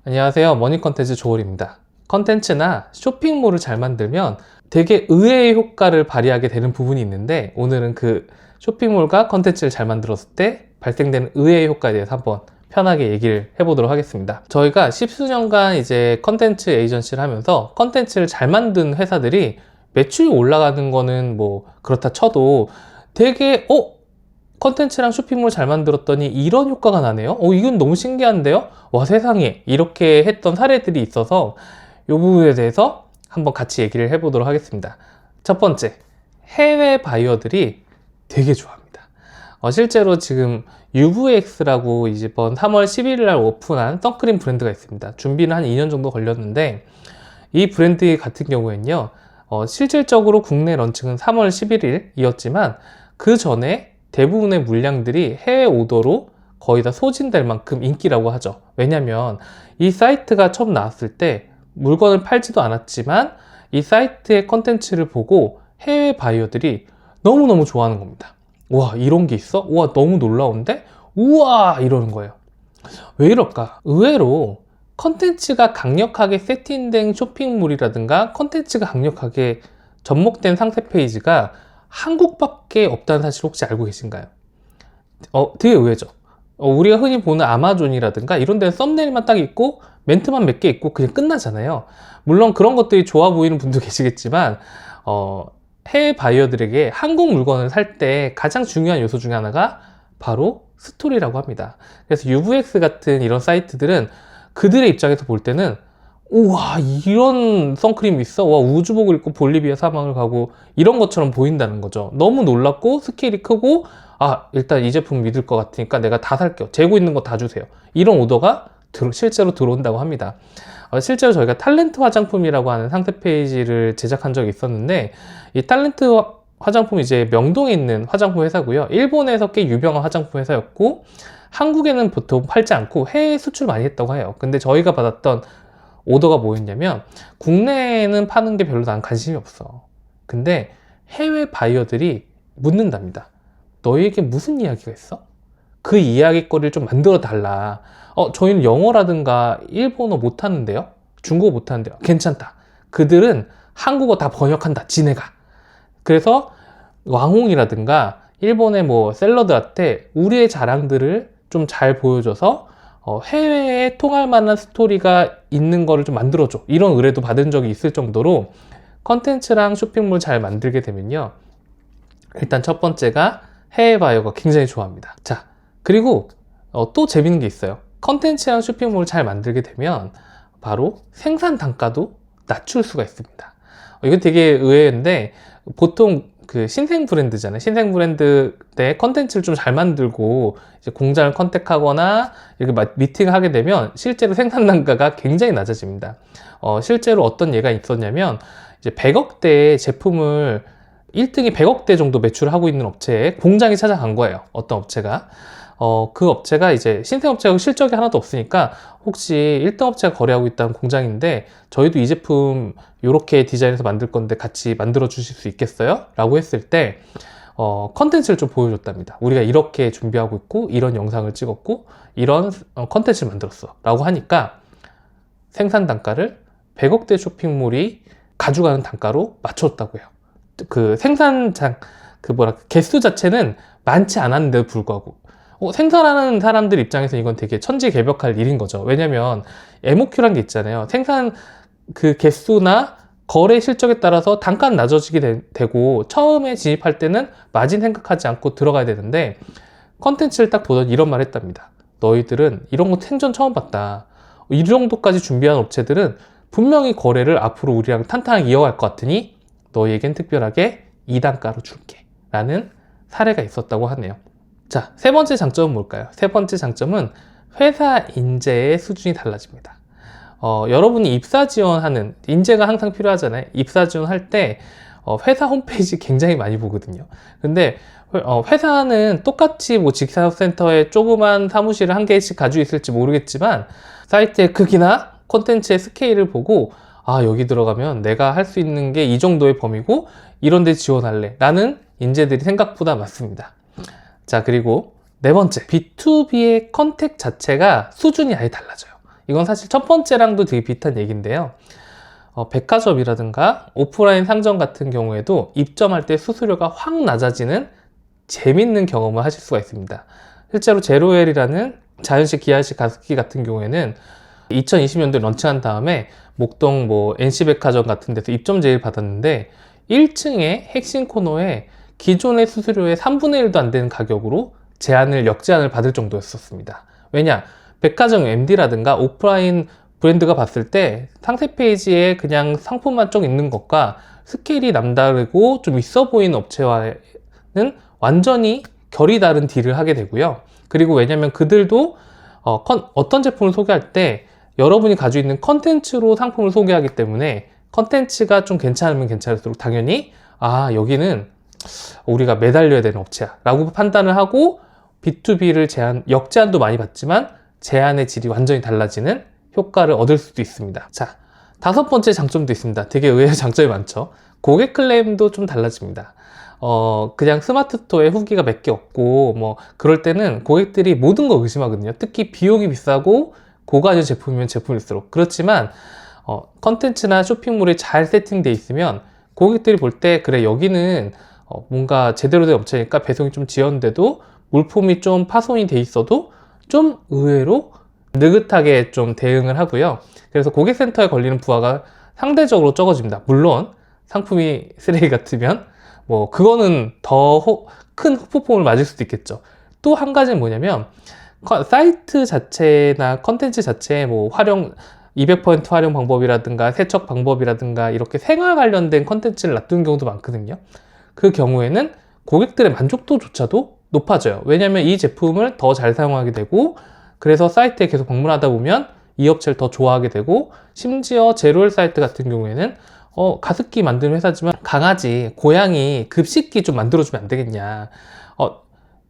안녕하세요. 머니 컨텐츠 조울입니다. 컨텐츠나 쇼핑몰을 잘 만들면 되게 의외의 효과를 발휘하게 되는 부분이 있는데, 오늘은 그 쇼핑몰과 컨텐츠를 잘 만들었을 때 발생되는 의외의 효과에 대해서 한번 편하게 얘기를 해보도록 하겠습니다. 저희가 십수년간 이제 컨텐츠 에이전시를 하면서 컨텐츠를 잘 만든 회사들이 매출이 올라가는 거는 뭐 그렇다 쳐도 되게 컨텐츠랑 쇼핑몰 잘 만들었더니 이런 효과가 나네요. 이건 너무 신기한데요? 와, 세상에, 이렇게 했던 사례들이 있어서 이 부분에 대해서 한번 같이 얘기를 해보도록 하겠습니다. 첫 번째, 해외 바이어들이 되게 좋아합니다. 실제로 지금 UVX라고 이번 3월 11일 날 오픈한 선크림 브랜드가 있습니다. 준비는 한 2년 정도 걸렸는데, 이 브랜드 같은 경우에는요, 실질적으로 국내 런칭은 3월 11일이었지만 그 전에 대부분의 물량들이 해외 오더로 거의 다 소진될 만큼 인기라고 하죠. 왜냐면 이 사이트가 처음 나왔을 때 물건을 팔지도 않았지만 이 사이트의 컨텐츠를 보고 해외 바이어들이 너무너무 좋아하는 겁니다. 와, 이런 게 있어? 와, 너무 놀라운데? 우와, 이러는 거예요. 왜 이럴까? 의외로 컨텐츠가 강력하게 세팅된 쇼핑몰이라든가 컨텐츠가 강력하게 접목된 상세 페이지가 한국밖에 없다는 사실 혹시 알고 계신가요? 되게 의외죠. 우리가 흔히 보는 아마존이라든가 이런 데는 썸네일만 딱 있고 멘트만 몇 개 있고 그냥 끝나잖아요. 물론 그런 것들이 좋아 보이는 분도 계시겠지만 해외 바이어들에게 한국 물건을 살 때 가장 중요한 요소 중에 하나가 바로 스토리라고 합니다. 그래서 UVX 같은 이런 사이트들은 그들의 입장에서 볼 때는 우와, 이런 선크림이 있어? 와, 우주복을 입고 볼리비아 사막을 가고 이런 것처럼 보인다는 거죠. 너무 놀랍고 스케일이 크고, 일단 이 제품 믿을 것 같으니까 내가 다 살게요. 재고 있는 거 다 주세요. 이런 오더가 실제로 들어온다고 합니다. 실제로 저희가 탤런트 화장품이라고 하는 상세 페이지를 제작한 적이 있었는데, 이 탤런트 화장품이 이제 명동에 있는 화장품 회사고요. 일본에서 꽤 유명한 화장품 회사였고, 한국에는 보통 팔지 않고 해외 수출 많이 했다고 해요. 근데 저희가 받았던 오더가 뭐였냐면, 국내에는 파는 게 별로 난 관심이 없어. 근데 해외 바이어들이 묻는답니다. 너희에게 무슨 이야기가 있어? 그 이야기거리를 좀 만들어 달라. 저희는 영어라든가 일본어 못하는데요? 중국어 못하는데요? 괜찮다. 그들은 한국어 다 번역한다. 지네가. 그래서 왕홍이라든가 일본의 뭐 셀러드한테 우리의 자랑들을 좀 잘 보여줘서 해외에 통할 만한 스토리가 있는 거를 좀 만들어줘. 이런 의뢰도 받은 적이 있을 정도로 컨텐츠랑 쇼핑몰 잘 만들게 되면요, 일단 첫 번째가 해외 바이어가 굉장히 좋아합니다. 자, 그리고 또 재밌는 게 있어요. 컨텐츠랑 쇼핑몰을 잘 만들게 되면 바로 생산 단가도 낮출 수가 있습니다. 이거 되게 의외인데, 보통 그 신생 브랜드잖아요. 신생 브랜드 때 컨텐츠를 좀 잘 만들고 이제 공장을 컨택하거나 이렇게 미팅을 하게 되면 실제로 생산 단가가 굉장히 낮아집니다. 실제로 어떤 예가 있었냐면, 이제 100억대의 제품을 1등이 100억대 정도 매출을 하고 있는 업체에 공장이 찾아간 거예요. 어떤 업체가. 그 업체가 이제 신생업체하고 실적이 하나도 없으니까 혹시 1등 업체가 거래하고 있다는 공장인데 저희도 이 제품 이렇게 디자인해서 만들 건데 같이 만들어 주실 수 있겠어요? 라고 했을 때 컨텐츠를 좀 보여줬답니다. 우리가 이렇게 준비하고 있고 이런 영상을 찍었고 이런 컨텐츠를 만들었어 라고 하니까 생산 단가를 100억대 쇼핑몰이 가져가는 단가로 맞췄다고 해요. 그 생산장 개수 자체는 많지 않았는데도 불구하고 생산하는 사람들 입장에서 이건 되게 천지개벽할 일인 거죠. 왜냐면 MOQ란 게 있잖아요. 생산 그 개수나 거래 실적에 따라서 단가는 낮아지게 되고 처음에 진입할 때는 마진 생각하지 않고 들어가야 되는데, 컨텐츠를 딱 보더니 이런 말 했답니다. 너희들은 이런 거 생전 처음 봤다. 이 정도까지 준비한 업체들은 분명히 거래를 앞으로 우리랑 탄탄하게 이어갈 것 같으니 너희에겐 특별하게 2단가로 줄게 라는 사례가 있었다고 하네요. 자, 세 번째 장점은 뭘까요? 세 번째 장점은 회사 인재의 수준이 달라집니다. 여러분이 입사 지원하는, 인재가 항상 필요하잖아요. 입사 지원할 때 회사 홈페이지 굉장히 많이 보거든요. 근데 회사는 똑같이 뭐 직사센터에 조그만 사무실을 한 개씩 가지고 있을지 모르겠지만 사이트의 크기나 콘텐츠의 스케일을 보고 여기 들어가면 내가 할 수 있는 게 이 정도의 범위고 이런 데 지원할래 라는 인재들이 생각보다 많습니다. 자, 그리고 네 번째, B2B의 컨택 자체가 수준이 아예 달라져요. 이건 사실 첫 번째랑도 되게 비슷한 얘기인데요. 백화점이라든가 오프라인 상점 같은 경우에도 입점할 때 수수료가 확 낮아지는 재밌는 경험을 하실 수가 있습니다. 실제로 제로엘이라는 자연식 기아식 가습기 같은 경우에는 2020년도에 런칭한 다음에 목동 NC백화점 같은 데서 입점 제의를 받았는데 1층에 핵심 코너에 기존의 수수료의 3분의 1도 안 되는 가격으로 역제안을 받을 정도였었습니다. 왜냐? 백화점 MD라든가 오프라인 브랜드가 봤을 때 상세 페이지에 그냥 상품만 쭉 있는 것과 스케일이 남다르고 좀 있어 보이는 업체와는 완전히 결이 다른 딜을 하게 되고요. 그리고 왜냐면 그들도 어떤 제품을 소개할 때 여러분이 가지고 있는 컨텐츠로 상품을 소개하기 때문에 컨텐츠가 좀 괜찮으면 괜찮을수록 당연히 여기는 우리가 매달려야 되는 업체야 라고 판단을 하고 B2B를 역제안도 많이 받지만 제안의 질이 완전히 달라지는 효과를 얻을 수도 있습니다. 자, 5번째 장점도 있습니다. 되게 의외의 장점이 많죠. 고객 클레임도 좀 달라집니다. 그냥 스마트 스토어에 후기가 몇 개 없고 그럴 때는 고객들이 모든 걸 의심하거든요. 특히 비용이 비싸고 고가의 제품이면 제품일수록. 그렇지만 컨텐츠나 쇼핑몰이 잘 세팅되어 있으면 고객들이 볼 때 그래 여기는 뭔가 제대로 된 업체니까 배송이 좀 지연돼도 물품이 좀 파손이 돼 있어도 좀 의외로 느긋하게 좀 대응을 하고요. 그래서 고객센터에 걸리는 부하가 상대적으로 적어집니다. 물론 상품이 쓰레기 같으면 그거는 더 큰 후폭풍을 맞을 수도 있겠죠. 또 한 가지는 뭐냐면 사이트 자체나 컨텐츠 자체에 200% 활용 방법이라든가 세척 방법이라든가 이렇게 생활 관련된 컨텐츠를 놔두는 경우도 많거든요. 그 경우에는 고객들의 만족도조차도 높아져요. 왜냐하면 이 제품을 더 잘 사용하게 되고 그래서 사이트에 계속 방문하다 보면 이 업체를 더 좋아하게 되고 심지어 제로엘 사이트 같은 경우에는 가습기 만드는 회사지만 강아지, 고양이 급식기 좀 만들어주면 안 되겠냐.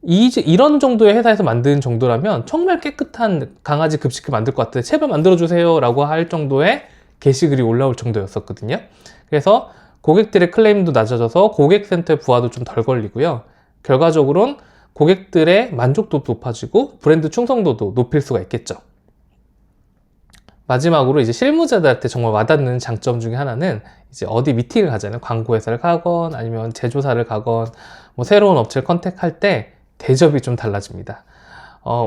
이런 정도의 회사에서 만드는 정도라면 정말 깨끗한 강아지 급식기 만들 것 같은데 제발 만들어주세요 라고 할 정도의 게시글이 올라올 정도였었거든요. 그래서 고객들의 클레임도 낮아져서 고객센터의 부하도 좀 덜 걸리고요. 결과적으로는 고객들의 만족도도 높아지고 브랜드 충성도도 높일 수가 있겠죠. 마지막으로 이제 실무자들한테 정말 와닿는 장점 중에 하나는 이제 어디 미팅을 가잖아요. 광고회사를 가건 아니면 제조사를 가건 새로운 업체를 컨택할 때 대접이 좀 달라집니다.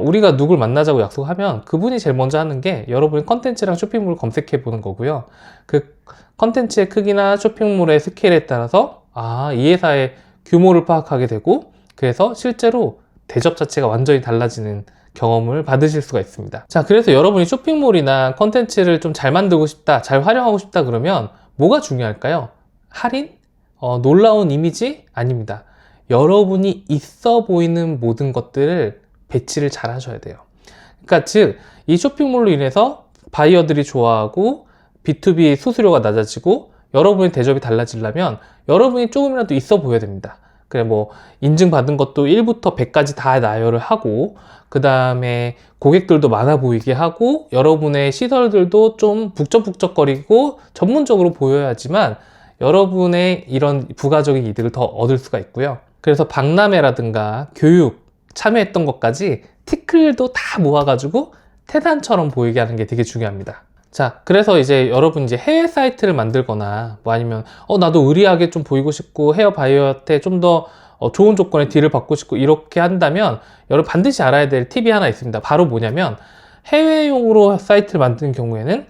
우리가 누굴 만나자고 약속하면 그분이 제일 먼저 하는 게 여러분의 컨텐츠랑 쇼핑몰을 검색해 보는 거고요. 그 컨텐츠의 크기나 쇼핑몰의 스케일에 따라서 이 회사의 규모를 파악하게 되고 그래서 실제로 대접 자체가 완전히 달라지는 경험을 받으실 수가 있습니다. 자, 그래서 여러분이 쇼핑몰이나 컨텐츠를 좀 잘 만들고 싶다, 잘 활용하고 싶다 그러면 뭐가 중요할까요? 할인? 놀라운 이미지? 아닙니다. 여러분이 있어 보이는 모든 것들을 배치를 잘 하셔야 돼요. 그러니까 즉, 이 쇼핑몰로 인해서 바이어들이 좋아하고 B2B 수수료가 낮아지고 여러분의 대접이 달라지려면 여러분이 조금이라도 있어 보여야 됩니다. 그래 인증받은 것도 1부터 100까지 다 나열을 하고 그 다음에 고객들도 많아 보이게 하고 여러분의 시설들도 좀 북적북적거리고 전문적으로 보여야지만 여러분의 이런 부가적인 이득을 더 얻을 수가 있고요. 그래서 박람회라든가 교육 참여했던 것까지 티끌도 다 모아가지고 태산처럼 보이게 하는 게 되게 중요합니다. 자, 그래서 이제 여러분 이제 해외 사이트를 만들거나 아니면 나도 의리하게 좀 보이고 싶고 헤어 바이어한테 좀 더 좋은 조건의 딜을 받고 싶고 이렇게 한다면 여러분 반드시 알아야 될 팁이 하나 있습니다. 바로 뭐냐면 해외용으로 사이트를 만드는 경우에는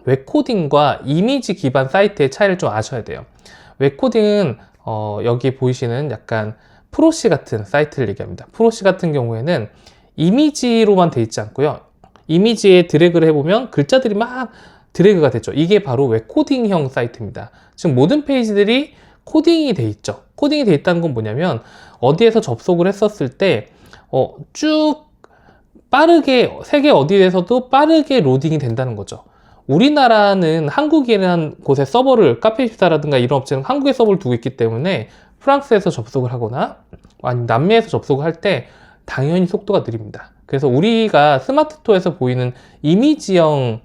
웹코딩과 이미지 기반 사이트의 차이를 좀 아셔야 돼요. 웹코딩은 여기 보이시는 약간 프로시 같은 사이트를 얘기합니다. 프로시 같은 경우에는 이미지로만 돼 있지 않고요. 이미지에 드래그를 해보면 글자들이 막 드래그가 되죠. 이게 바로 웹코딩형 사이트입니다. 지금 모든 페이지들이 코딩이 돼 있죠. 코딩이 돼 있다는 건 뭐냐면 어디에서 접속을 했었을 때 쭉 빠르게 세계 어디에서도 빠르게 로딩이 된다는 거죠. 우리나라는 한국이라는 곳에 서버를 카페24라든가 이런 업체는 한국에 서버를 두고 있기 때문에 프랑스에서 접속을 하거나 아니면 남미에서 접속을 할 때 당연히 속도가 느립니다. 그래서 우리가 스마트 스토어에서 보이는 이미지형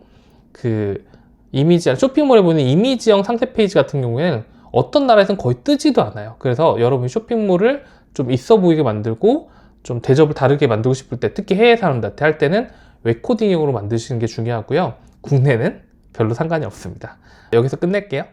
쇼핑몰에 보이는 이미지형 상세 페이지 같은 경우에는 어떤 나라에서는 거의 뜨지도 않아요. 그래서 여러분 쇼핑몰을 좀 있어 보이게 만들고 좀 대접을 다르게 만들고 싶을 때 특히 해외 사람들한테 할 때는 웹코딩용으로 만드시는 게 중요하고요. 국내는 별로 상관이 없습니다. 여기서 끝낼게요.